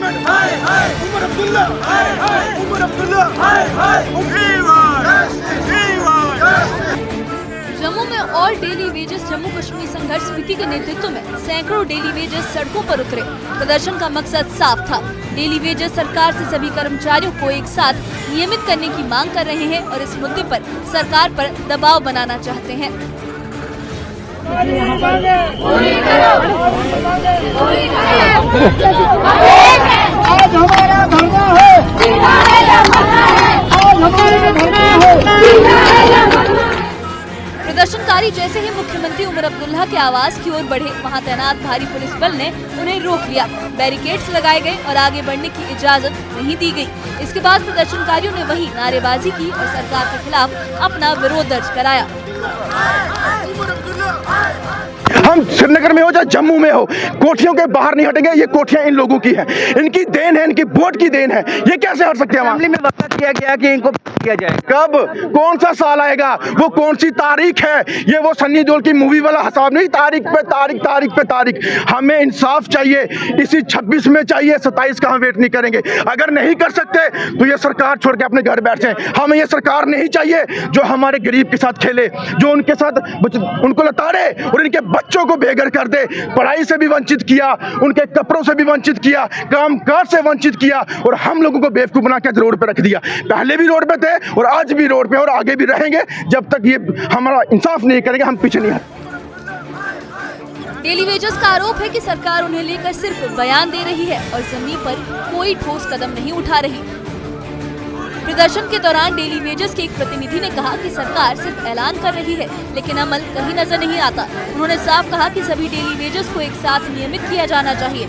Government, Omar Abdullah, Omar Abdullah, Jammu में all daily wages Jammu Kashmir संघर्ष समिति के नेतृत्व में सैकड़ों डेली वेजेस सड़कों पर उतरे। प्रदर्शन का मकसद साफ था। डेली वेजेस सरकार से सभी कर्मचारियों को एक साथ नियमित करने की मांग कर रहे हैं और इस मुद्दे पर सरकार पर दबाव बनाना चाहते हैं। आज हमारा धरना है, आज हमारा धरना है। प्रदर्शनकारी जैसे ही मुख्यमंत्री उमर अब्दुल्ला के आवास की ओर बढ़े, वहां तैनात भारी पुलिस बल ने उन्हें रोक लिया। बैरिकेड्स लगाए गए और आगे बढ़ने की इजाजत नहीं दी गई। इसके बाद प्रदर्शनकारियों ने वही नारेबाजी की और सरकार के खिलाफ अपना विरोध दर्ज कराया। हम श्रीनगर में हो चाहे जम्मू में हो, कोठियों के बाहर नहीं हटेंगे। ये कोठियां इन लोगों की हैं, इनकी देन है, इनकी वोट की देन है। ये कैसे हट सकते हैं? असेंबली में वादा किया गया कि इनको किया जाए। कब? कौन सा साल आएगा? वो कौन सी तारीख है? ये वो सन्नी देओल की मूवी वाला हिसाब नहीं, तारीख पे तारीख, तारीख पे तारीख। हमें इंसाफ चाहिए, इसी 26 में चाहिए, 27 का हम वेट नहीं करेंगे। अगर नहीं कर सकते तो ये सरकार छोड़ के अपने घर बैठ जाए। हमें ये सरकार नहीं चाहिए जो हमारे गरीब के साथ खेले, जो उनके साथ उनको लताड़े और इनके बच्चों को बेघर कर दे। पढ़ाई से भी वंचित किया, उनके कपड़ों से भी वंचित किया, कामकाज से वंचित किया और हम लोगों को बेवकूफ बना के रोड पे रख दिया। पहले भी रोड पे थे और आज भी रोड पे और आगे भी रहेंगे। जब तक ये हमारा इंसाफ नहीं करेंगे हम पीछे नहीं हटेंगे। डेली वेजेस का आरोप है कि सरकार उन्हें लेकर सिर्फ बयान दे रही है और जमीन पर कोई ठोस कदम नहीं उठा रही। प्रदर्शन के दौरान डेली वेजेस के एक प्रतिनिधि ने कहा कि सरकार सिर्फ ऐलान कर रही है लेकिन अमल कहीं नजर नहीं आता। उन्होंने साफ कहा कि सभी डेली वेजेस को एक साथ नियमित किया जाना चाहिए।